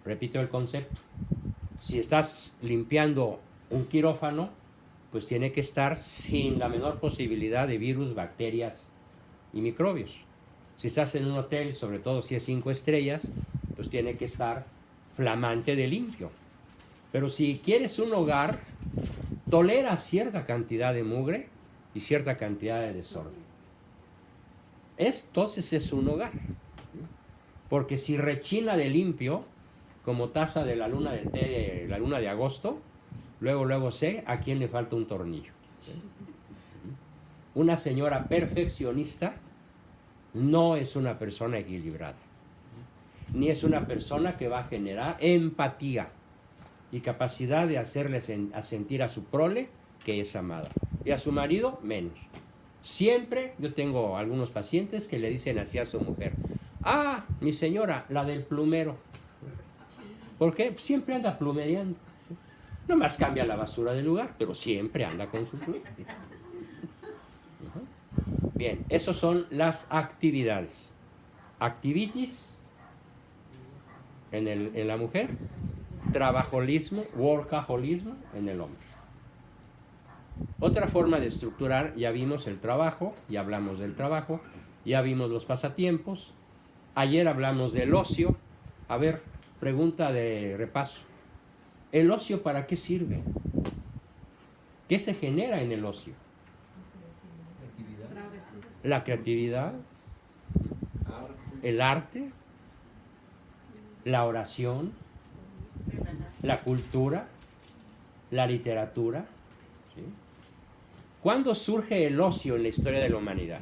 Repito el concepto. Si estás limpiando un quirófano, pues tiene que estar sin la menor posibilidad de virus, bacterias y microbios. Si estás en un hotel, sobre todo si es 5 estrellas, pues tiene que estar flamante de limpio. Pero si quieres un hogar, tolera cierta cantidad de mugre y cierta cantidad de desorden. Entonces es un hogar. Porque si rechina de limpio, como taza de la luna de té de la luna de agosto, luego sé a quién le falta un tornillo. Una señora perfeccionista no es una persona equilibrada, ni es una persona que va a generar empatía y capacidad de hacerle a sentir a su prole que es amada, y a su marido menos. Siempre yo tengo algunos pacientes que le dicen así a su mujer: ah, mi señora, la del plumero. ¿Por qué? Siempre anda plumereando. Nomás cambia la basura del lugar, pero siempre anda con su plumero. Bien, esas son las actividades. Activities en la mujer, trabajolismo, workaholismo en el hombre. Otra forma de estructurar, ya vimos el trabajo, ya hablamos del trabajo, ya vimos los pasatiempos, ayer hablamos del ocio. A ver, pregunta de repaso. ¿El ocio para qué sirve? ¿Qué se genera en el ocio? La creatividad, el arte, la oración, la cultura, la literatura. ¿Sí? ¿Cuándo surge el ocio en la historia de la humanidad?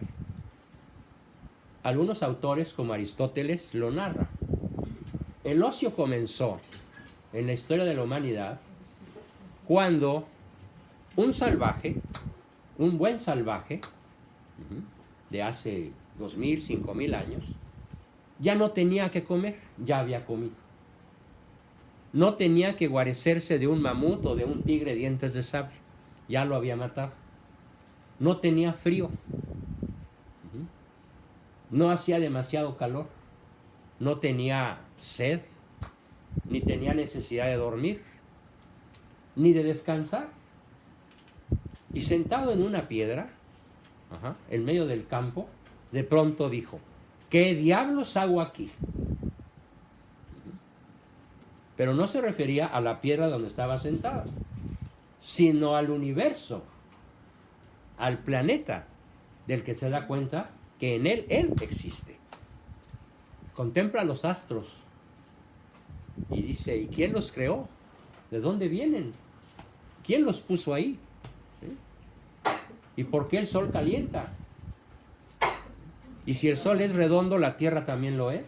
Algunos autores, como Aristóteles, lo narran. El ocio comenzó en la historia de la humanidad cuando un salvaje, un buen salvaje, de hace 2000, 5000 años, ya no tenía que comer, ya había comido. No tenía que guarecerse de un mamut o de un tigre de dientes de sable, ya lo había matado. No tenía frío, no hacía demasiado calor, no tenía sed, ni tenía necesidad de dormir, ni de descansar. Y sentado en una piedra, en medio del campo, de pronto dijo: ¿qué diablos hago aquí? Pero no se refería a la piedra donde estaba sentada, sino al universo, al planeta, del que se da cuenta que en él existe. Contempla los astros y dice: ¿y quién los creó? ¿De dónde vienen? ¿Quién los puso ahí? ¿Sí? ¿Y por qué el sol calienta? Y si el sol es redondo, la tierra también lo es.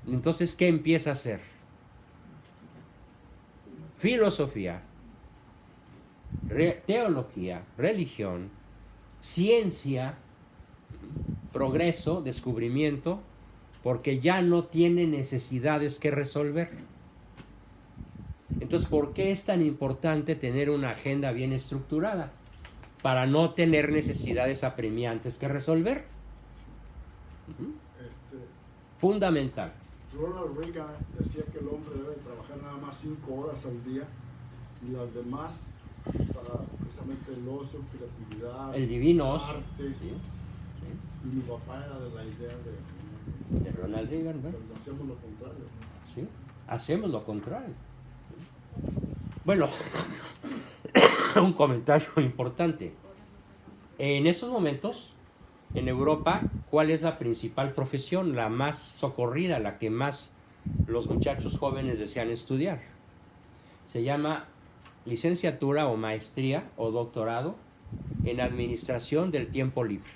Entonces, ¿qué empieza a hacer? Filosofía, teología, religión, ciencia, progreso, descubrimiento, porque ya no tiene necesidades que resolver. Entonces, ¿por qué es tan importante tener una agenda bien estructurada? Para no tener necesidades apremiantes que resolver. Fundamental. Ronald Reagan decía que el hombre debe trabajar nada más 5 horas al día y las demás para precisamente el ocio, creatividad, el divino arte. Sí. Sí. Y mi papá era de la idea de Ronald Reagan, ¿no? Pero hacemos lo contrario. Sí, hacemos lo contrario. Bueno, un comentario importante. En esos momentos, en Europa, ¿cuál es la principal profesión? La más socorrida, la que más los muchachos jóvenes desean estudiar. Se llama licenciatura o maestría o doctorado en administración del tiempo libre.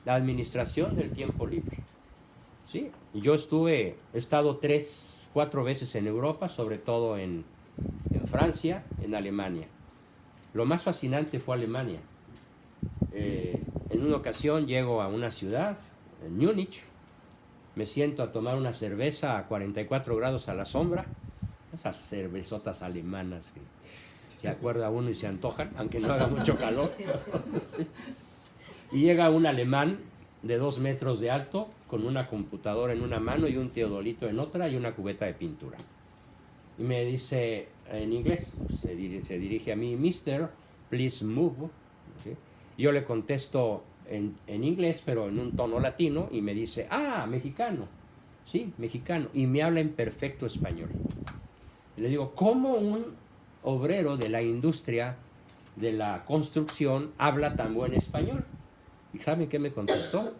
La administración del tiempo libre. ¿Sí? Yo he estado 3, 4 veces en Europa, sobre todo en Francia, en Alemania. Lo más fascinante fue Alemania. En una ocasión llego a una ciudad, en Múnich, me siento a tomar una cerveza a 44 grados a la sombra, esas cervezotas alemanas que se acuerda uno y se antojan, aunque no haga mucho calor. Y llega un alemán de 2 metros de alto, con una computadora en una mano y un teodolito en otra y una cubeta de pintura. Y me dice en inglés, se dirige a mí, Mister, please move. ¿Sí? Yo le contesto en inglés, pero en un tono latino, y me dice, mexicano. Sí, mexicano. Y me habla en perfecto español. Y le digo, ¿cómo un obrero de la industria de la construcción habla tan buen español? ¿Y saben qué me contestó?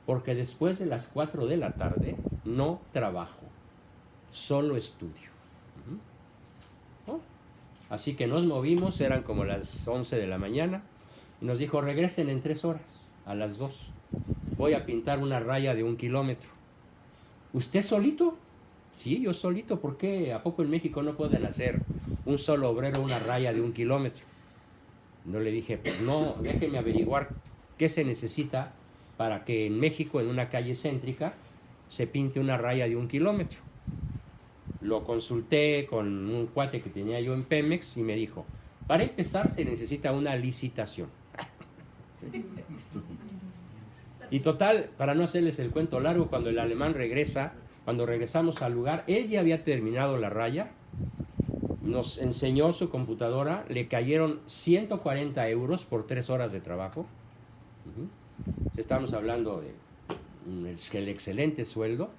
Porque después de las 4 de la tarde no trabajo, solo estudio. ¿No? Así que nos movimos, eran como las 11 de la mañana, y nos dijo, regresen en 3 horas, a las 2. Voy a pintar una raya de 1 kilómetro. ¿Usted solito? Sí, yo solito. ¿Por qué? ¿A poco en México no pueden hacer un solo obrero una raya de 1 kilómetro? No, le dije, pues no, déjeme averiguar qué se necesita para que en México, en una calle céntrica, se pinte una raya de 1 kilómetro. Lo consulté con un cuate que tenía yo en Pemex y me dijo, para empezar se necesita una licitación. Y total, para no hacerles el cuento largo, cuando el alemán regresa, cuando regresamos al lugar, él ya había terminado la raya, nos enseñó su computadora, le cayeron 140 euros por 3 horas de trabajo. Estamos hablando de el excelente sueldo.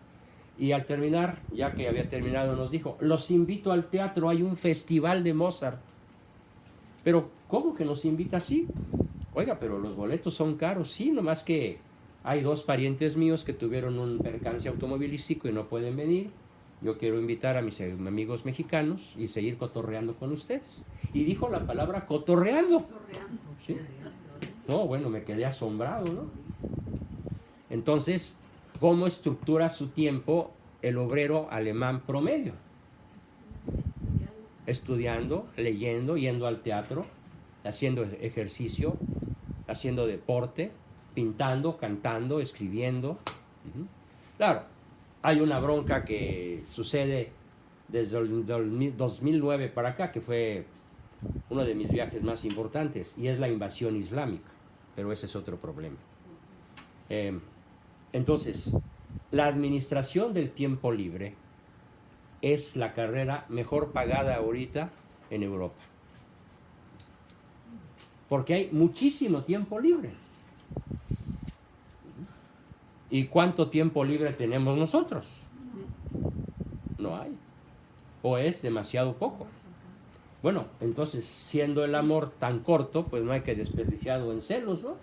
Y al terminar, ya que había terminado, nos dijo, los invito al teatro, hay un festival de Mozart. Pero, ¿cómo que nos invita así? Oiga, pero los boletos son caros. Sí, nomás que hay 2 parientes míos que tuvieron un percance automovilístico y no pueden venir. Yo quiero invitar a mis amigos mexicanos y seguir cotorreando con ustedes. Y dijo la palabra cotorreando. ¿Sí? No, bueno, me quedé asombrado, ¿no? Entonces, ¿cómo estructura su tiempo el obrero alemán promedio? Estudiando, leyendo, yendo al teatro, haciendo ejercicio, haciendo deporte, pintando, cantando, escribiendo. Claro, hay una bronca que sucede desde el 2009 para acá, que fue uno de mis viajes más importantes, y es la invasión islámica, pero ese es otro problema. Entonces, la administración del tiempo libre es la carrera mejor pagada ahorita en Europa. Porque hay muchísimo tiempo libre. ¿Y cuánto tiempo libre tenemos nosotros? No hay. O es demasiado poco. Bueno, entonces, siendo el amor tan corto, pues no hay que desperdiciarlo en celos, ¿no?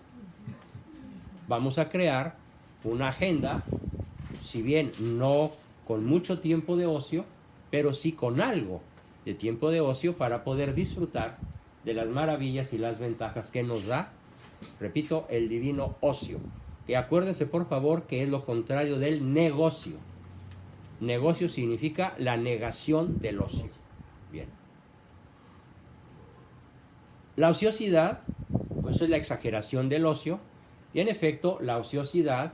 Vamos a crear una agenda, si bien no con mucho tiempo de ocio, pero sí con algo de tiempo de ocio para poder disfrutar de las maravillas y las ventajas que nos da, repito, el divino ocio. Que acuérdense por favor que es lo contrario del negocio. Negocio significa la negación del ocio. Bien. La ociosidad, pues es la exageración del ocio, y en efecto la ociosidad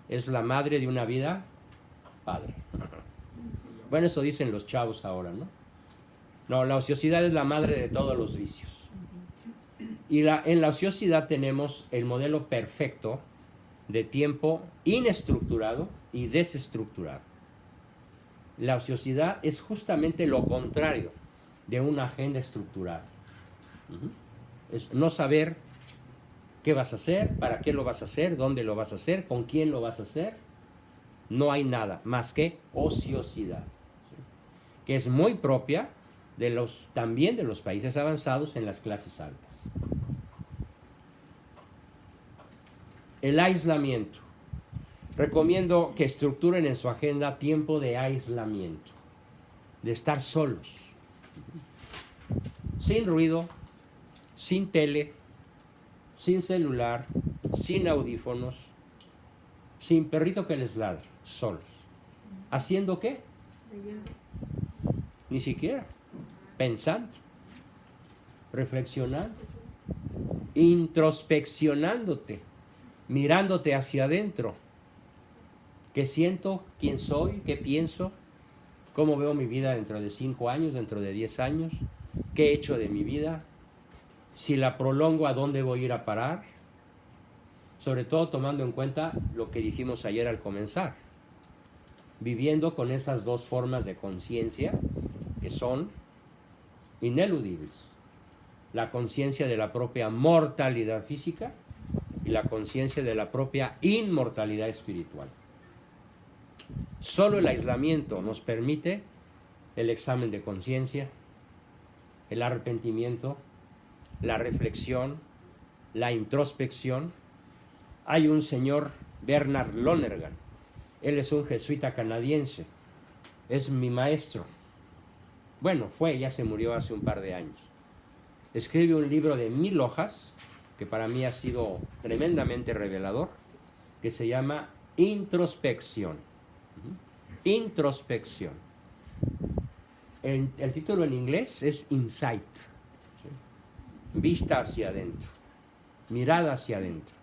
es la madre de una vida padre. Bueno, eso dicen los chavos ahora, ¿no? No, la ociosidad es la madre de todos los vicios. Y en la ociosidad tenemos el modelo perfecto de tiempo inestructurado y desestructurado. La ociosidad es justamente lo contrario de una agenda estructurada. Es no saber qué vas a hacer, para qué lo vas a hacer, dónde lo vas a hacer, con quién lo vas a hacer. No hay nada más que ociosidad, ¿sí? Que es muy propia también de los países avanzados en las clases altas. El aislamiento. Recomiendo que estructuren en su agenda tiempo de aislamiento, de estar solos, sin ruido, sin tele, sin celular, sin audífonos, sin perrito que les ladre, solos. ¿Haciendo qué? Leyendo. Ni siquiera. Pensando, reflexionando, introspeccionándote, mirándote hacia adentro. ¿Qué siento? ¿Quién soy? ¿Qué pienso? ¿Cómo veo mi vida dentro de 5 años, dentro de 10 años? ¿Qué he hecho de mi vida? Si la prolongo, ¿a dónde voy a ir a parar? sobre todo tomando en cuenta lo que dijimos ayer al comenzar, viviendo con esas dos formas de conciencia que son ineludibles: la conciencia de la propia mortalidad física y la conciencia de la propia inmortalidad espiritual. Solo el aislamiento nos permite el examen de conciencia, el arrepentimiento, la reflexión, la introspección. Hay un señor, Bernard Lonergan, él es un jesuita canadiense, es mi maestro. Bueno, ya se murió hace un par de años. Escribe un libro de 1000 hojas, que para mí ha sido tremendamente revelador, que se llama Introspección. Introspección. El título en inglés es Insight. ¿Sí? Vista hacia adentro, mirada hacia adentro.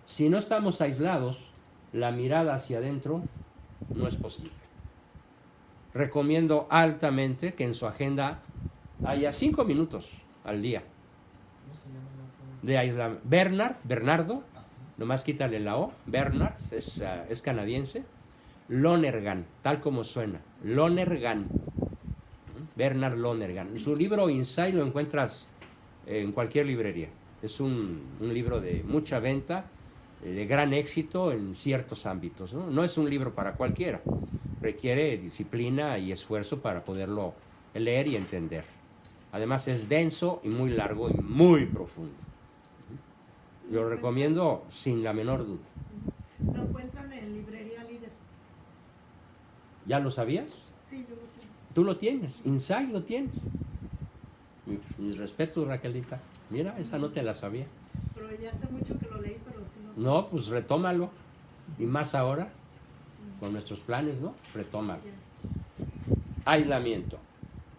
Si no estamos aislados, la mirada hacia adentro no es posible. Recomiendo altamente que en su agenda haya 5 minutos al día de aislamiento. Bernardo, nomás quítale la O. Bernard es canadiense. Lonergan, tal como suena, Lonergan, Bernard Lonergan. Su libro Insight lo encuentras en cualquier librería. Es un libro de mucha venta, de gran éxito en ciertos ámbitos, ¿no? No es un libro para cualquiera, requiere disciplina y esfuerzo para poderlo leer y entender. Además es denso y muy largo y muy profundo. Yo lo recomiendo sin la menor duda. Lo encuentran en librería Líder. ¿Ya lo sabías? Sí, yo lo tengo. Tú lo tienes, Insight lo tienes. Mis respetos, Raquelita. Mira, esa no te la sabía. Pero ya hace mucho que lo leí, pero sí no. No, pues retómalo. Y más ahora, con nuestros planes, ¿no? Retómalo. Aislamiento.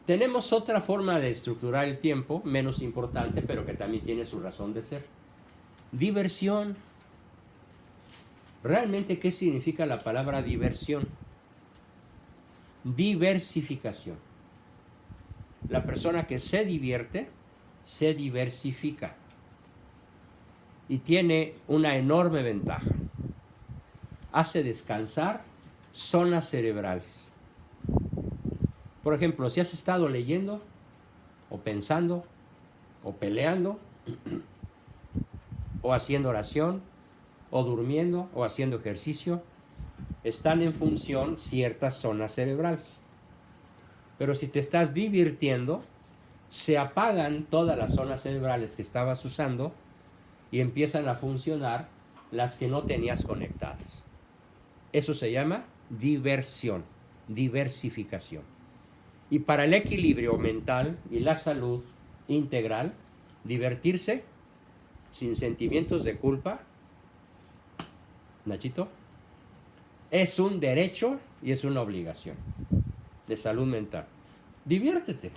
Tenemos otra forma de estructurar el tiempo, menos importante, pero que también tiene su razón de ser. Diversión. ¿Realmente qué significa la palabra diversión? Diversificación. La persona que se divierte, se diversifica. Y tiene una enorme ventaja. Hace descansar zonas cerebrales. Por ejemplo, si has estado leyendo, o pensando, o peleando, o haciendo oración, o durmiendo, o haciendo ejercicio, están en función ciertas zonas cerebrales. Pero si te estás divirtiendo, se apagan todas las zonas cerebrales que estabas usando y empiezan a funcionar las que no tenías conectadas. Eso se llama diversión, diversificación. Y para el equilibrio mental y la salud integral, divertirse sin sentimientos de culpa, Nachito, es un derecho y es una obligación de salud mental. Diviértete.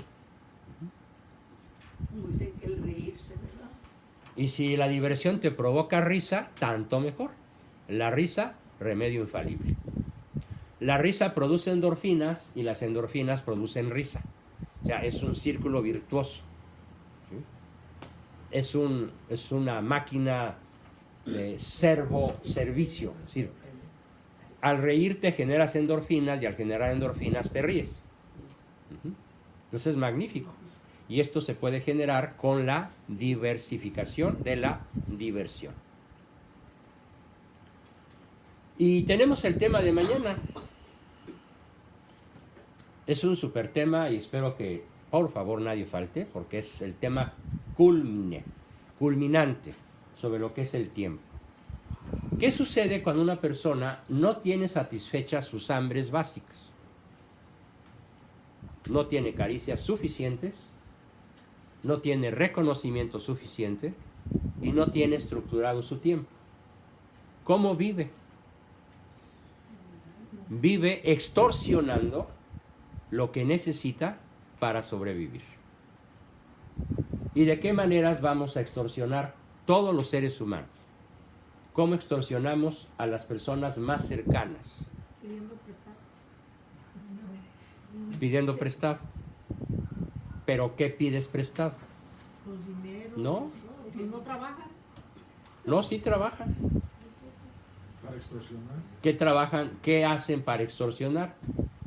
Dicen que el reírse, ¿verdad? Y si la diversión te provoca risa, tanto mejor. La risa, remedio infalible. La risa produce endorfinas y las endorfinas producen risa. O sea, es un círculo virtuoso. ¿Sí? Es una máquina de servicio. Es decir, al reírte generas endorfinas y al generar endorfinas te ríes. Entonces es magnífico. Y esto se puede generar con la diversificación de la diversión. Y tenemos el tema de mañana. Es un súper tema y espero que por favor nadie falte, porque es el tema culminante sobre lo que es el tiempo. ¿Qué sucede cuando una persona no tiene satisfechas sus hambres básicas? No tiene caricias suficientes, no tiene reconocimiento suficiente y no tiene estructurado su tiempo. ¿Cómo vive? Vive extorsionando lo que necesita para sobrevivir. ¿Y de qué maneras vamos a extorsionar todos los seres humanos? ¿Cómo extorsionamos a las personas más cercanas? Pidiendo prestado. Pidiendo prestado. ¿Pero qué pides prestado? Los dineros. ¿No? Pues no trabajan. No, sí trabajan. Para extorsionar. ¿Qué trabajan? ¿Qué hacen para extorsionar?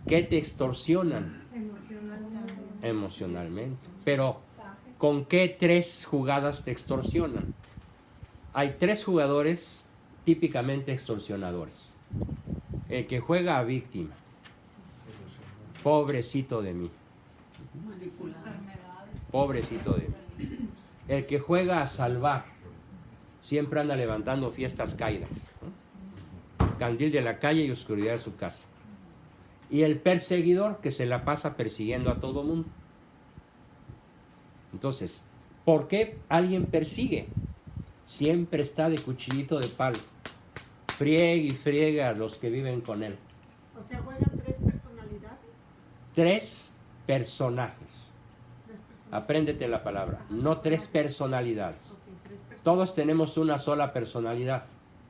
¿Qué te extorsionan? Emocionalmente. Emocionalmente. Pero, ¿con qué 3 jugadas te extorsionan? Hay 3 jugadores típicamente extorsionadores. El que juega a víctima. Pobrecito de mí. Manipulado. Pobrecito de mí. El que juega a salvar. Siempre anda levantando fiestas caídas, ¿no? Candil de la calle y oscuridad de su casa. Y el perseguidor que se la pasa persiguiendo a todo mundo. Entonces, ¿por qué alguien persigue? Siempre está de cuchillito de palo. Friegue y friegue a los que viven con él. O sea, juegan 3 personalidades. 3 personajes. 3 personalidades. Apréndete la palabra. No 3 personalidades. Ok, 3 personalidades. Todos tenemos una sola personalidad.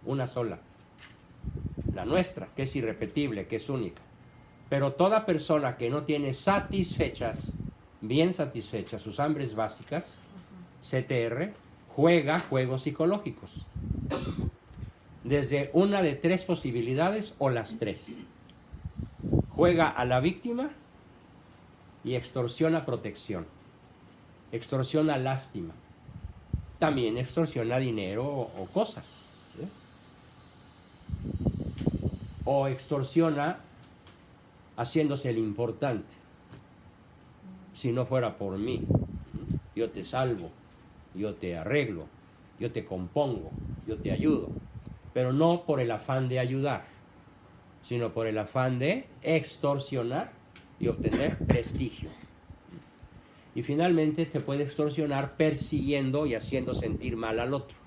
Una sola. La nuestra, que es irrepetible, que es única. Pero toda persona que no tiene satisfechas, bien satisfechas sus hambres básicas, CTR, juega juegos psicológicos. Desde una de 3 posibilidades o las 3. Juega a la víctima y extorsiona protección. Extorsiona lástima. También extorsiona dinero o cosas. ¿Sí? O extorsiona haciéndose el importante. Si no fuera por mí, yo te salvo, yo te arreglo, yo te compongo, yo te ayudo. Pero no por el afán de ayudar, sino por el afán de extorsionar y obtener prestigio. Y finalmente te puede extorsionar persiguiendo y haciendo sentir mal al otro,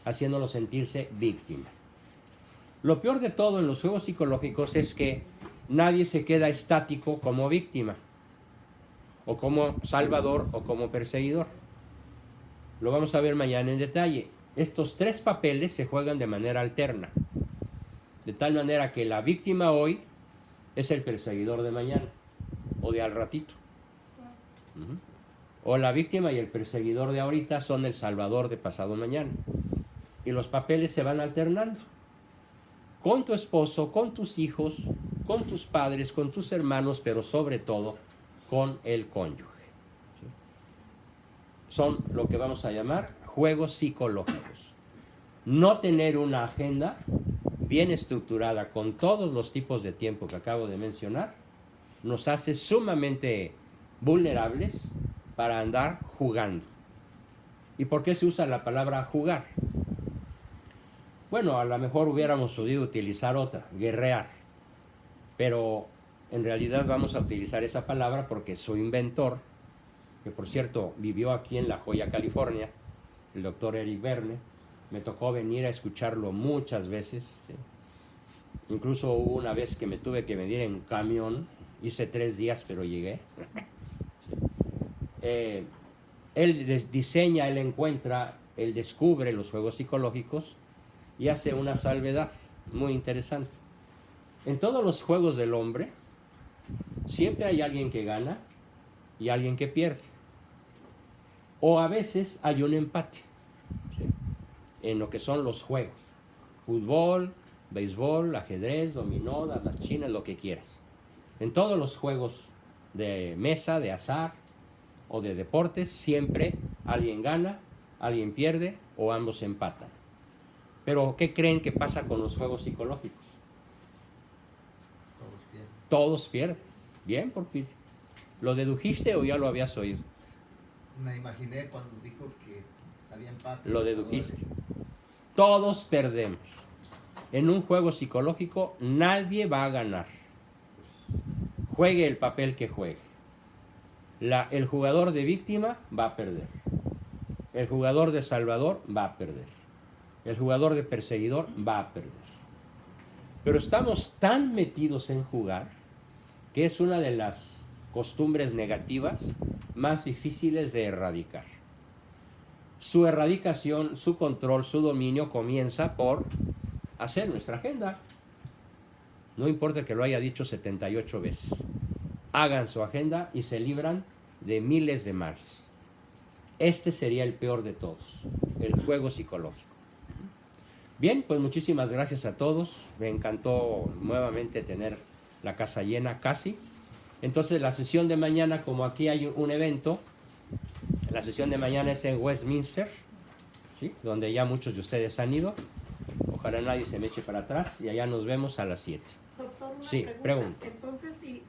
haciéndolo sentirse víctima. Lo peor de todo en los juegos psicológicos es que nadie se queda estático como víctima, o como salvador, o como perseguidor. Lo vamos a ver mañana en detalle. Estos 3 papeles se juegan de manera alterna, de tal manera que la víctima hoy es el perseguidor de mañana, o de al ratito. O la víctima y el perseguidor de ahorita son el salvador de pasado mañana. Y los papeles se van alternando. Con tu esposo, con tus hijos, con tus padres, con tus hermanos, pero sobre todo con el cónyuge. ¿Sí? Son lo que vamos a llamar juegos psicológicos. No tener una agenda bien estructurada con todos los tipos de tiempo que acabo de mencionar nos hace sumamente vulnerables para andar jugando. ¿Y por qué se usa la palabra jugar? Bueno, a lo mejor hubiéramos podido utilizar otra, guerrear, pero en realidad vamos a utilizar esa palabra porque su inventor, que por cierto vivió aquí en La Joya, California, el doctor Eric Verne, me tocó venir a escucharlo muchas veces, ¿sí? Incluso hubo una vez que me tuve que venir en camión, hice 3 días pero llegué. ¿Sí? Él diseña, él encuentra, él descubre los juegos psicológicos y hace una salvedad muy interesante. En todos los juegos del hombre siempre hay alguien que gana y alguien que pierde. O a veces hay un empate, ¿sí? En lo que son los juegos. Fútbol, béisbol, ajedrez, dominó, damas chinas, lo que quieras. En todos los juegos de mesa, de azar o de deportes, siempre alguien gana, alguien pierde o ambos empatan. Pero ¿qué creen que pasa con los juegos psicológicos? Todos pierden. Bien, ¿por qué? ¿Lo dedujiste o ya lo habías oído? Me imaginé cuando dijo que había empate. Lo dedujiste. Todos perdemos. En un juego psicológico nadie va a ganar. Juegue el papel que juegue. El jugador de víctima va a perder. El jugador de salvador va a perder. El jugador de perseguidor va a perder. Pero estamos tan metidos en jugar que es una de las costumbres negativas más difíciles de erradicar. Su erradicación, su control, su dominio comienza por hacer nuestra agenda. No importa que lo haya dicho 78 veces. Hagan su agenda y se libran de miles de males. Este sería el peor de todos, el juego psicológico. Bien, pues muchísimas gracias a todos. Me encantó nuevamente tener la casa llena casi. Entonces la sesión de mañana, como aquí hay un evento, la sesión de mañana es en Westminster, ¿sí? Donde ya muchos de ustedes han ido. Ojalá nadie se me eche para atrás y allá nos vemos a las 7. Doctor, una Sí, pregunta. Entonces, si